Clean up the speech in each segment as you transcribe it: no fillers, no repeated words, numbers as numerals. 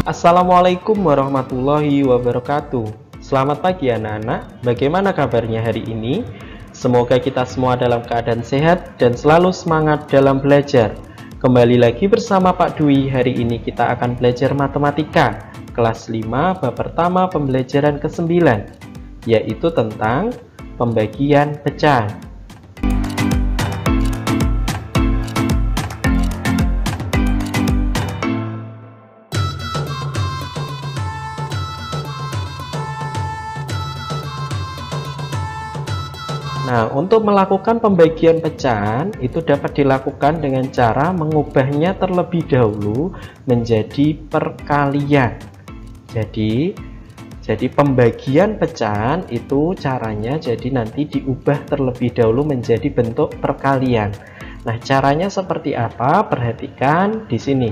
Assalamualaikum warahmatullahi wabarakatuh. Selamat pagi anak-anak, bagaimana kabarnya hari ini? Semoga kita semua dalam keadaan sehat dan selalu semangat dalam belajar. Kembali lagi bersama Pak Dwi, hari ini kita akan belajar matematika kelas 5 bab pertama pembelajaran ke-9, yaitu tentang pembagian pecahan. Nah, untuk melakukan pembagian pecahan itu dapat dilakukan dengan cara mengubahnya terlebih dahulu menjadi perkalian. Jadi pembagian pecahan itu caranya jadi nanti diubah terlebih dahulu menjadi bentuk perkalian. Nah, caranya seperti apa? Perhatikan di sini.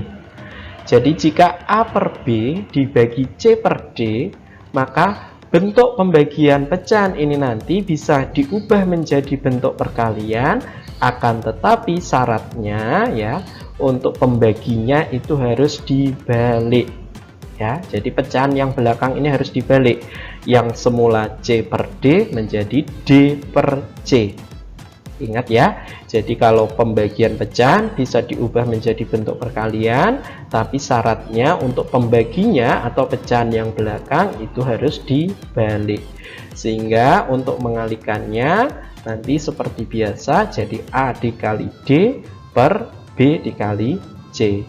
Jadi jika A per B dibagi C per D, maka bentuk pembagian pecahan ini nanti bisa diubah menjadi bentuk perkalian, akan tetapi syaratnya ya untuk pembaginya itu harus dibalik ya. Jadi pecahan yang belakang ini harus dibalik. Yang semula C per D menjadi D per C. Ingat ya. Jadi kalau pembagian pecahan bisa diubah menjadi bentuk perkalian, tapi syaratnya untuk pembaginya atau pecahan yang belakang itu harus dibalik. Sehingga untuk mengalikannya nanti seperti biasa, jadi A dikali D per B dikali C.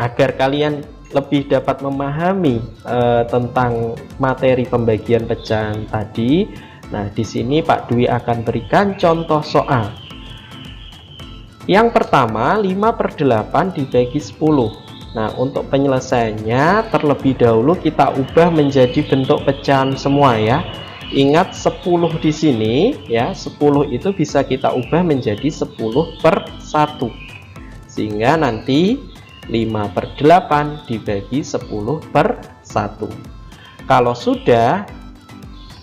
Agar kalian lebih dapat memahami tentang materi pembagian pecahan tadi, nah di sini Pak Dwi akan berikan contoh soal. Yang pertama, 5/8 dibagi 10. Nah, untuk penyelesaiannya terlebih dahulu kita ubah menjadi bentuk pecahan semua ya. Ingat 10 di sini ya, 10 itu bisa kita ubah menjadi 10/1. Sehingga nanti 5/8 dibagi 10/1. Kalau sudah,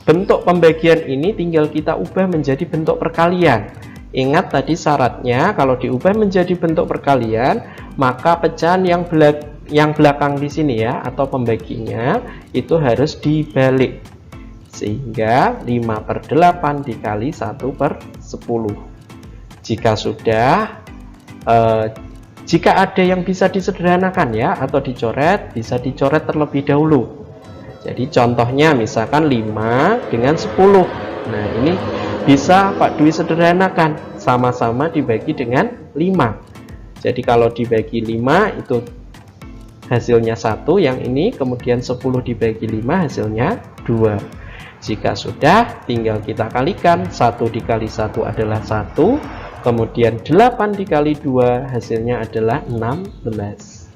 bentuk pembagian ini tinggal kita ubah menjadi bentuk perkalian. Ingat tadi syaratnya, kalau diubah menjadi bentuk perkalian, maka pecahan yang belakang di sini ya, atau pembaginya itu harus dibalik. Sehingga 5/8 dikali 1/10. Jika ada yang bisa disederhanakan ya atau dicoret, bisa dicoret terlebih dahulu. Jadi contohnya misalkan 5 dengan 10. Nah, ini bisa Pak Dwi sederhanakan, sama-sama dibagi dengan 5. Jadi kalau dibagi 5 itu hasilnya 1, yang ini kemudian 10 dibagi 5 hasilnya 2. Jika sudah, tinggal kita kalikan, 1 dikali 1 adalah 1. Kemudian 8 dikali 2 hasilnya adalah 16.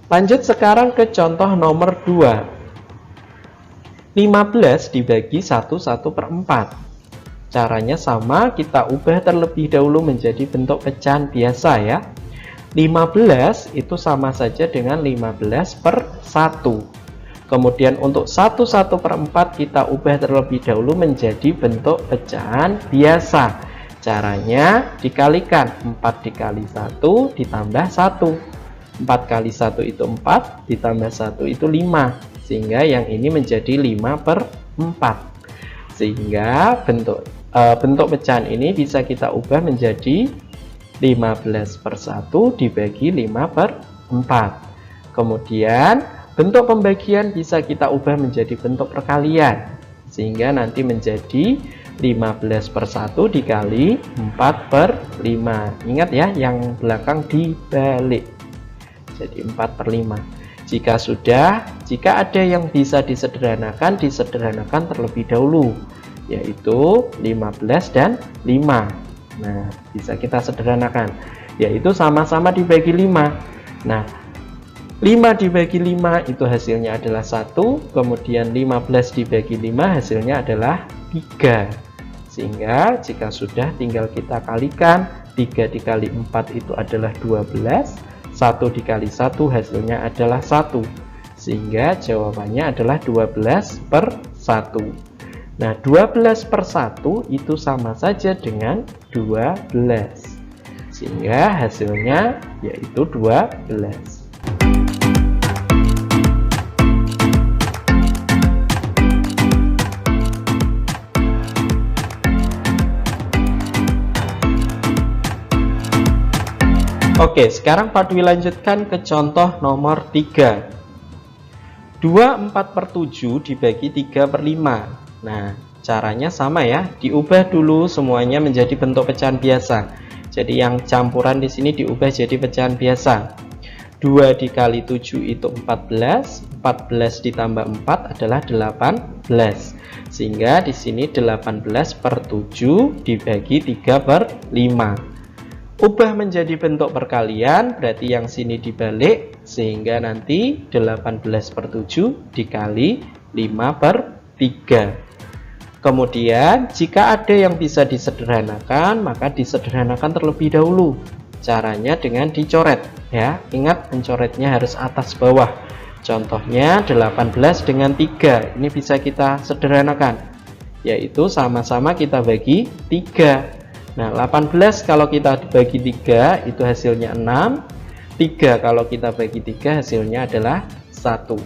Lanjut sekarang ke contoh nomor 2. 15 dibagi 1/4. Caranya sama, kita ubah terlebih dahulu menjadi bentuk pecahan biasa ya. 15 itu sama saja dengan 15/1. Kemudian untuk 1/4 kita ubah terlebih dahulu menjadi bentuk pecahan biasa. Caranya dikalikan, 4 dikali 1 ditambah 1. 4 kali 1 itu 4, ditambah 1 itu 5. Sehingga yang ini menjadi 5/4. Sehingga bentuk pecahan ini bisa kita ubah menjadi 15/1 dibagi 5/4. Kemudian bentuk pembagian bisa kita ubah menjadi bentuk perkalian. Sehingga nanti menjadi 15/1 dikali 4/5. Ingat ya, yang belakang dibalik. Jadi 4/5. Jika ada yang bisa disederhanakan terlebih dahulu, yaitu 15 dan 5. Nah, bisa kita sederhanakan, yaitu sama-sama dibagi 5. Nah, 5 dibagi 5 itu hasilnya adalah 1, kemudian 15 dibagi 5 hasilnya adalah 3. Sehingga jika sudah tinggal kita kalikan, 3 dikali 4 itu adalah 12, 1 dikali 1 hasilnya adalah 1. Sehingga jawabannya adalah 12/1. 1. Nah, 12 per 1 itu sama saja dengan 12. Sehingga hasilnya yaitu 12. Oke, sekarang Pak Dwi lanjutkan ke contoh nomor 3. 24/7 dibagi 3/5. Nah, caranya sama ya, diubah dulu semuanya menjadi bentuk pecahan biasa. Jadi yang campuran di sini diubah jadi pecahan biasa. 2 dikali 7 itu 14, 14 ditambah 4 adalah 18. Sehingga di sini 18/7 dibagi 3/5. Ubah menjadi bentuk perkalian, berarti yang sini dibalik, sehingga nanti 18/7 dikali 5/3. Kemudian jika ada yang bisa disederhanakan, maka disederhanakan terlebih dahulu. Caranya dengan dicoret ya. Ingat, mencoretnya harus atas bawah. Contohnya 18 dengan 3. Ini bisa kita sederhanakan, yaitu sama-sama kita bagi 3. Nah, 18 kalau kita bagi 3 itu hasilnya 6. 3 kalau kita bagi 3 hasilnya adalah 1.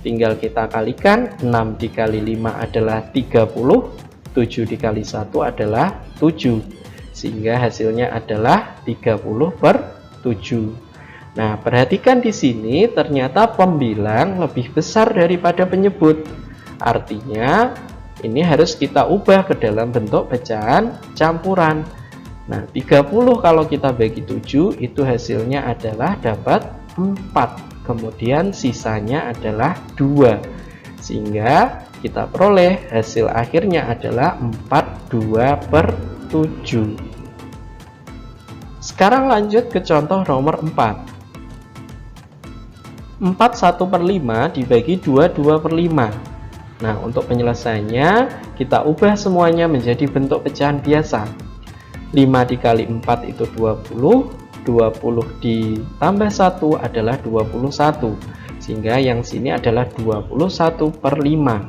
Tinggal kita kalikan, 6 dikali 5 adalah 30, 7 dikali 1 adalah 7. Sehingga hasilnya adalah 30/7. Nah, perhatikan di sini ternyata pembilang lebih besar daripada penyebut. Artinya ini harus kita ubah ke dalam bentuk pecahan campuran. Nah, 30 kalau kita bagi 7 itu hasilnya adalah dapat 4. Kemudian sisanya adalah 2. Sehingga kita peroleh hasil akhirnya adalah 42/7. Sekarang lanjut ke contoh nomor 4. 4 1/5 dibagi 2 2/5. Nah, untuk penyelesaiannya kita ubah semuanya menjadi bentuk pecahan biasa. 5 dikali 4 itu 20, 20 ditambah 1 adalah 21. Sehingga yang sini adalah 21/5.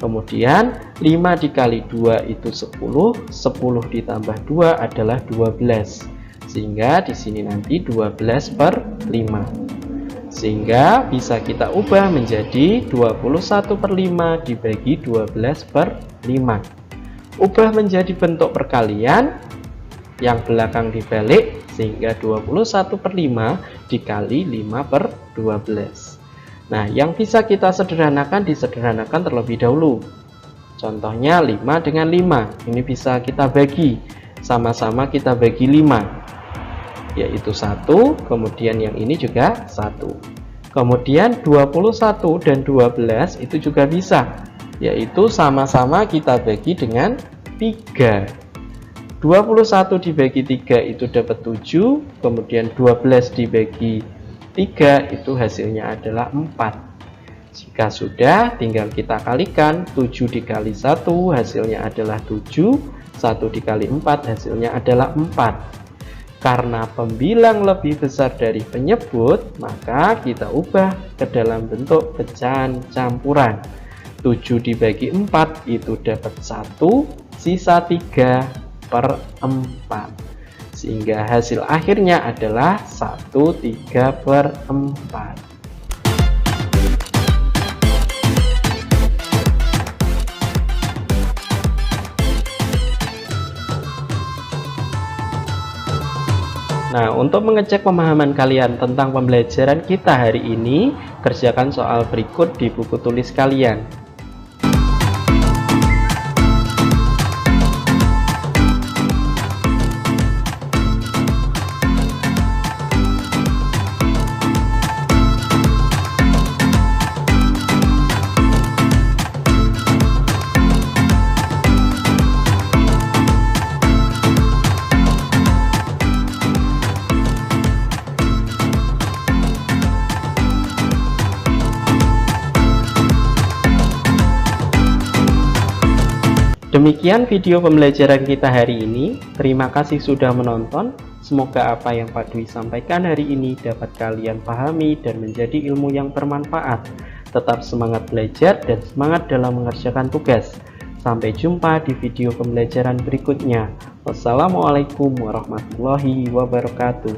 Kemudian 5 dikali 2 itu 10, 10 ditambah 2 adalah 12. Sehingga di sini nanti 12/5. Sehingga bisa kita ubah menjadi 21/5 dibagi 12/5. Ubah menjadi bentuk perkalian, yang belakang dibalik, sehingga 21/5 dikali 5/12. Nah, yang bisa kita sederhanakan disederhanakan terlebih dahulu. Contohnya 5 dengan 5. Ini bisa kita bagi. Sama-sama kita bagi 5. Yaitu 1, kemudian yang ini juga 1. Kemudian 21 dan 12 itu juga bisa. Yaitu sama-sama kita bagi dengan 3. 21 dibagi 3 itu dapat 7, kemudian 12 dibagi 3 itu hasilnya adalah 4. Jika sudah, tinggal kita kalikan, 7 dikali 1 hasilnya adalah 7, 1 dikali 4 hasilnya adalah 4. Karena pembilang lebih besar dari penyebut, maka kita ubah ke dalam bentuk pecahan campuran. 7 dibagi 4 itu dapat 1, sisa 3/4. Sehingga hasil akhirnya adalah 1/3/4. Nah, untuk mengecek pemahaman kalian tentang pembelajaran kita hari ini, kerjakan soal berikut di buku tulis kalian. Demikian video pembelajaran kita hari ini. Terima kasih sudah menonton. Semoga apa yang Pak Dwi sampaikan hari ini dapat kalian pahami dan menjadi ilmu yang bermanfaat. Tetap semangat belajar dan semangat dalam mengerjakan tugas. Sampai jumpa di video pembelajaran berikutnya. Wassalamualaikum warahmatullahi wabarakatuh.